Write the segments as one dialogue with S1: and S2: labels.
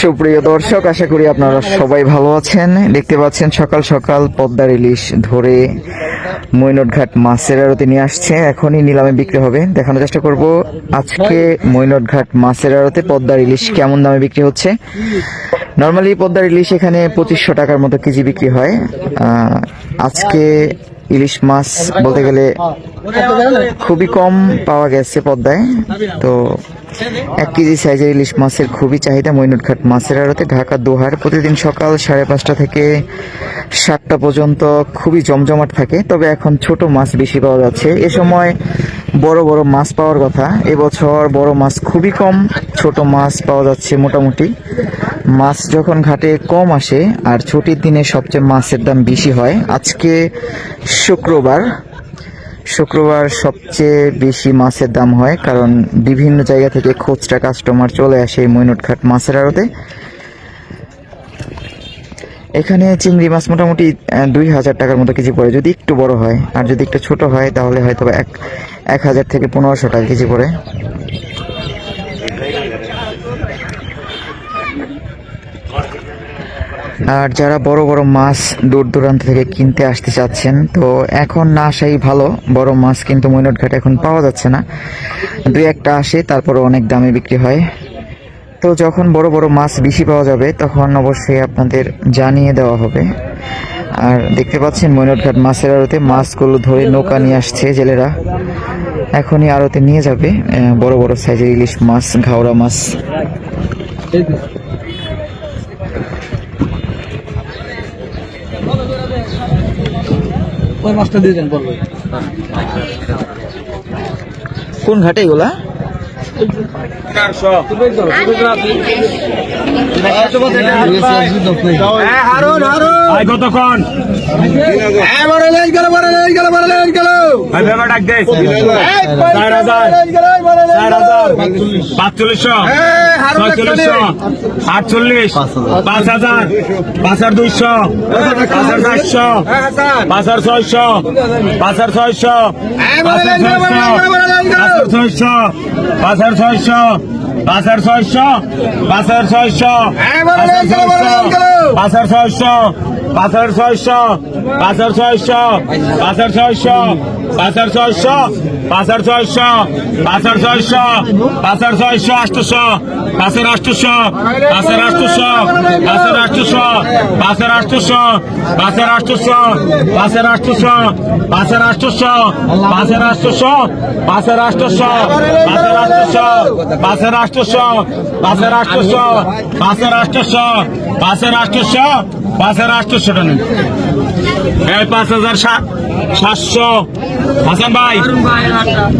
S1: সুপ্রিয় দর্শক, আশা করি আপনারা সবাই ভালো আছেন। দেখতে পাচ্ছেন সকাল সকাল পদ্মার ইলিশ ধরে মৈনটঘাট মাছের আড়তে নিয়ে আসছে। এখনই নিলামে বিক্রি হবে। দেখানোর চেষ্টা করব আজকে মৈনটঘাট মাছের আড়তে পদ্মার ইলিশ কেমন দামে বিক্রি হচ্ছে। নর্মালি পদ্মার ইলিশ এখানে 2500 টাকার মতো কেজি বিক্রি হয়। আজকে ইলিশ মাছ বলতে গেলে খুবই কম পাওয়া গেছে পদ্মায়। তো 1 কেজি সাইজের ইলিশ মাছের খুবই চাহিদা মৈনটঘাট মাছের আড়তে, ঢাকা দোহার। প্রতিদিন সকাল 5:30 থেকে 7টা পর্যন্ত খুবই জমজমাট থাকে। তবে এখন ছোট মাছ বেশি পাওয়া যাচ্ছে। এ সময় বড় বড় মাছ পাওয়ার কথা। এবছর বড় মাছ খুবই কম, ছোট মাছ পাওয়া যাচ্ছে মোটামুটি। মাছ যখন ঘাটে কম আসে আর ছুটির দিনে সবচেয়ে মাছের দাম বেশি হয়। আজকে শুক্রবার সবচেয়ে বেশি মাছের দাম হয়, কারণ বিভিন্ন জায়গা থেকে খুচরা কাস্টমার চলে আসে মৈনটঘাট মাছের আড়তে। এখানে চিংড়ি মাছ মোটামুটি 2000 টাকার মতো কেজি পড়ে যদি একটু বড় হয়, আর যদি একটু ছোট হয় তাহলে হয়তো 1000 থেকে 1500 টাকা কেজি পড়ে। আর যারা বড় বড় মাছ দূর দূরান্ত থেকে কিনতে আসতে চাচ্ছেন, তো এখন না আসাই ভালো। বড় মাছ কিন্তু মৈনটঘাটে এখন পাওয়া যাচ্ছে না, 2-1টা আসে, তারপরে অনেক দামে বিক্রি হয়। তো যখন বড় বড় মাছ বেশি পাওয়া যাবে তখন অবশ্যই আপনাদের জানিয়ে দেওয়া হবে। আর দেখতে পাচ্ছেন মৈনটঘাট মাছের আড়তে মাছগুলো ধরে নৌকা নিয়ে আসছে জেলেরা। এখনই আড়তে নিয়ে যাবে বড় বড় সাইজের ইলিশ মাছ, ঘাওড়া মাছ। কোন ঘাটে এগুলা?
S2: আটচল্লিশ, 5000, 5200, 5400, 5600, 5600, 5600, 5600, 5600, 5600, 5600, 5600, 5600, 5600, 5600, 5600, 5600, 5600, 800, 5800, 5800, 5800, 5800, 5800, 5800, 5800, 5800, 5800, 5700, হাসান ভাই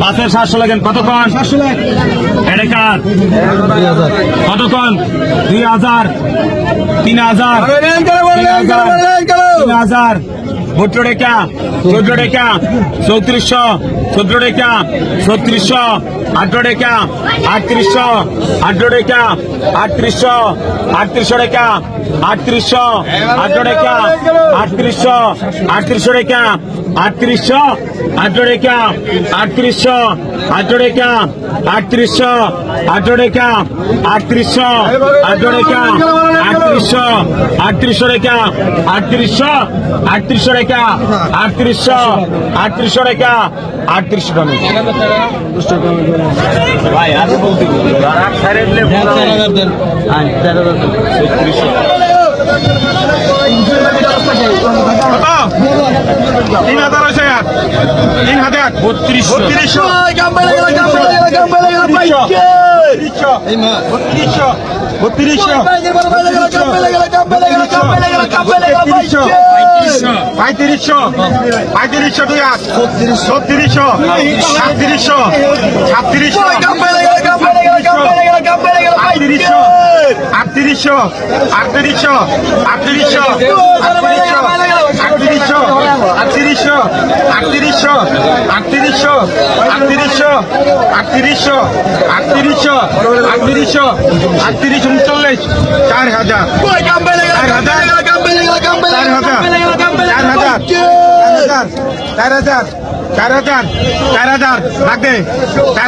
S2: 5700 লাগেন। কতক্ষণ এলাকার কতক্ষণ? 2000, 3000, 3000, 14 টাকা, 14 টাকা, 3400, 14 টাকা, 3600, 18 টাকা, 3800, 18 টাকা, 3800, 3800 টাকা, 3800, 18 টাকা, 3800, 3800 টাকা, 3800, 18 টাকা, 3800, 18 টাকা, 3800, 18 টাকা, 3800, 18 টাকা, 3800, 3800 টাকা, 3800, 3800 টাকা, 3800, 3800 টাকা, 3800 টাকা ভাই। আর বলতে 4,000 4,000 লাগবে 4,000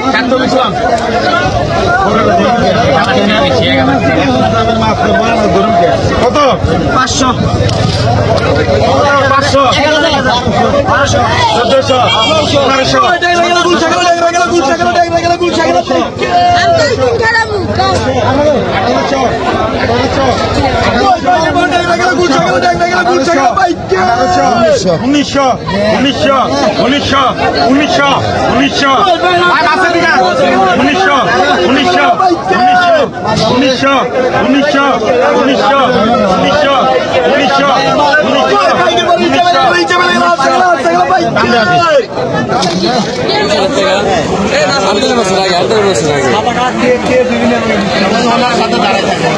S2: 4300 কত 500
S3: সাথে দাঁড়ায় থাকে